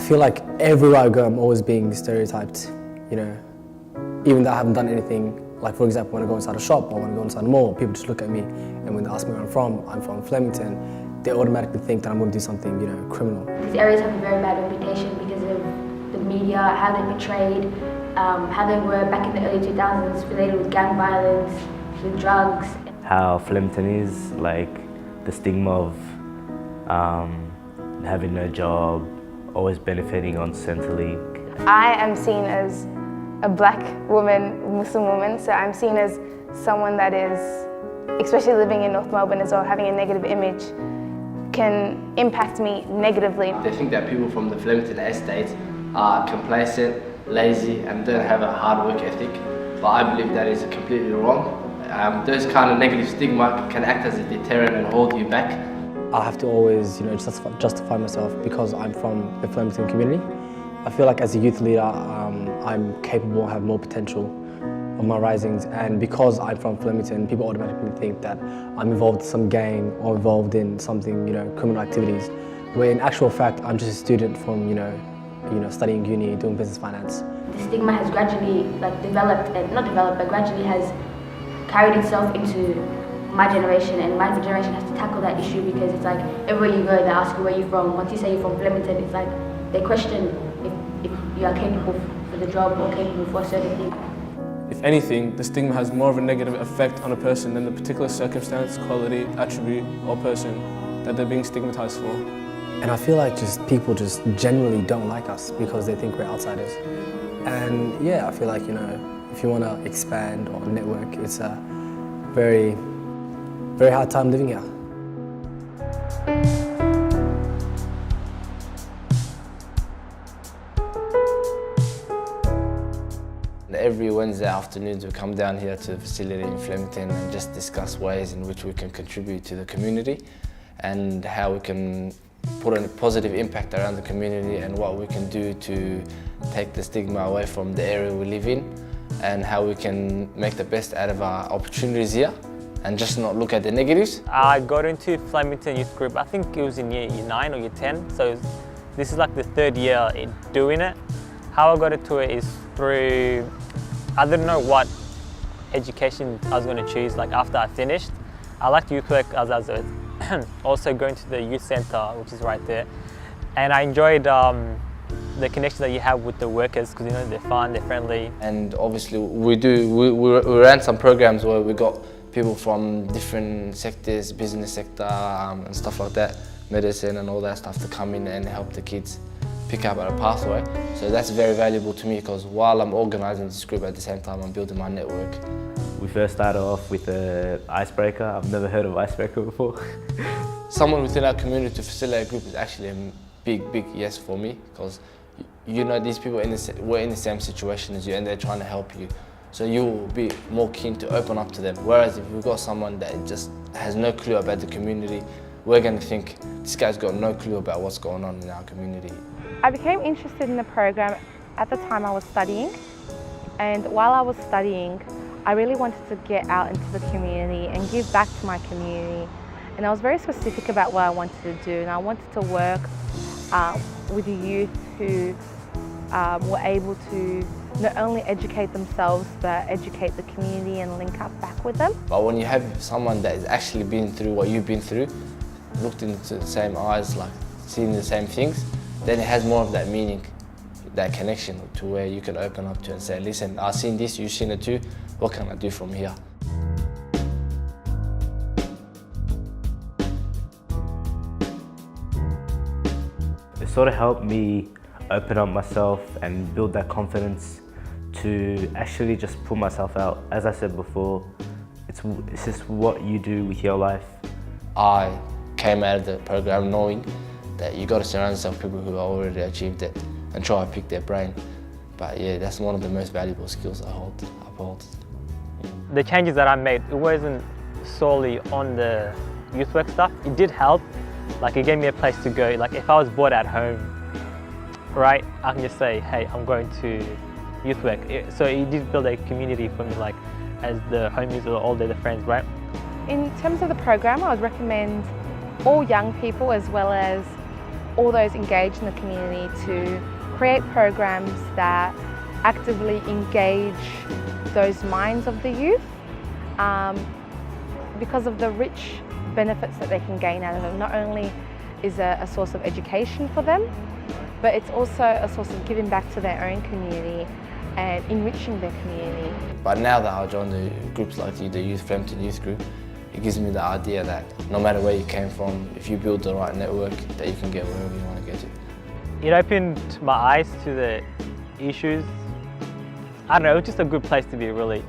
feel like everywhere I go, I'm always being stereotyped, you know, even though I haven't done anything. Like, for example, when I go inside a shop or when I go inside a mall, people just look at me, and when they ask me where I'm from Flemington, they automatically think that I'm going to do something, you know, criminal. These areas have a very bad reputation because of the media, how they're portrayed, how they were back in the early 2000s, related with gang violence, with drugs. How Flemington is, like the stigma of having no job, always benefiting on Centrelink. I am seen as a black woman, Muslim woman, so I'm seen as someone that is, especially living in North Melbourne as well, having a negative image can impact me negatively. They think that people from the Flemington estate are complacent, lazy and don't have a hard work ethic, but I believe that is completely wrong. Those kind of negative stigma can act as a deterrent and hold you back. I have to always, you know, justify myself because I'm from the Flemington community. I feel like as a youth leader, I'm capable, have more potential of my risings, and because I'm from Flemington, people automatically think that I'm involved in some gang or involved in something, you know, criminal activities. Where in actual fact, I'm just a student from, you know, studying uni, doing business finance. The stigma has gradually developed, and not developed, but gradually has carried itself into my generation, and my generation has to tackle that issue because it's like everywhere you go, they ask you where you're from. Once you say you're from Flemington, it's like they question if you are capable for the job or capable for a certain thing. If anything, the stigma has more of a negative effect on a person than the particular circumstance, quality, attribute or person that they're being stigmatized for. And I feel like just people just generally don't like us because they think we're outsiders. And yeah, I feel like, you know, if you want to expand or network, it's a very, very hard time living here. Every Wednesday afternoons we come down here to the facility in Flemington and just discuss ways in which we can contribute to the community and how we can put a positive impact around the community and what we can do to take the stigma away from the area we live in and how we can make the best out of our opportunities here and just not look at the negatives. I got into Flemington Youth Group, I think it was in year 9 or year 10, so this is like the 3rd year in doing it. How I got into it is through, I didn't know what education I was going to choose like after I finished. I liked youth work as also going to the youth centre, which is right there. And I enjoyed the connection that you have with the workers because, you know, they're fun, they're friendly. And obviously we ran some programs where we got people from different sectors, business sector and stuff like that, medicine and all that stuff to come in and help the kids pick up a pathway. So that's very valuable to me because while I'm organising this group at the same time I'm building my network. We first started off with an icebreaker. I've never heard of icebreaker before. Someone within our community to facilitate a group is actually a big yes for me because you know these people were in the same situation as you and they're trying to help you. So you will be more keen to open up to them. Whereas if we've got someone that just has no clue about the community, we're going to think this guy's got no clue about what's going on in our community. I became interested in the program at the time I was studying, and while I was studying I really wanted to get out into the community and give back to my community, and I was very specific about what I wanted to do, and I wanted to work with the youth who were able to not only educate themselves but educate the community and link up back with them. But when you have someone that has actually been through what you've been through, looked into the same eyes, like seen the same things, then it has more of that meaning, that connection to where you can open up to and say, listen, I've seen this, you've seen it too, what can I do from here? It sort of helped me open up myself and build that confidence to actually just put myself out. As I said before, it's just what you do with your life. I came out of the program knowing that you got to surround yourself with people who have already achieved it and try to pick their brain. But yeah, that's one of the most valuable skills I uphold. The changes that I made, it wasn't solely on the youth work stuff. It did help, like it gave me a place to go. Like if I was bored at home, right, I can just say, hey, I'm going to youth work. So it did build a community for me, like as the homies or all the friends, right? In terms of the program, I would recommend all young people as well as all those engaged in the community to create programs that actively engage those minds of the youth because of the rich benefits that they can gain out of it. Not only is a source of education for them, but it's also a source of giving back to their own community and enriching their community. But now that I joined the groups like the Youth Flemington Youth Group, it gives me the idea that no matter where you came from, if you build the right network, that you can get wherever you want to get to. It opened my eyes to the issues. I don't know, it was just a good place to be, really.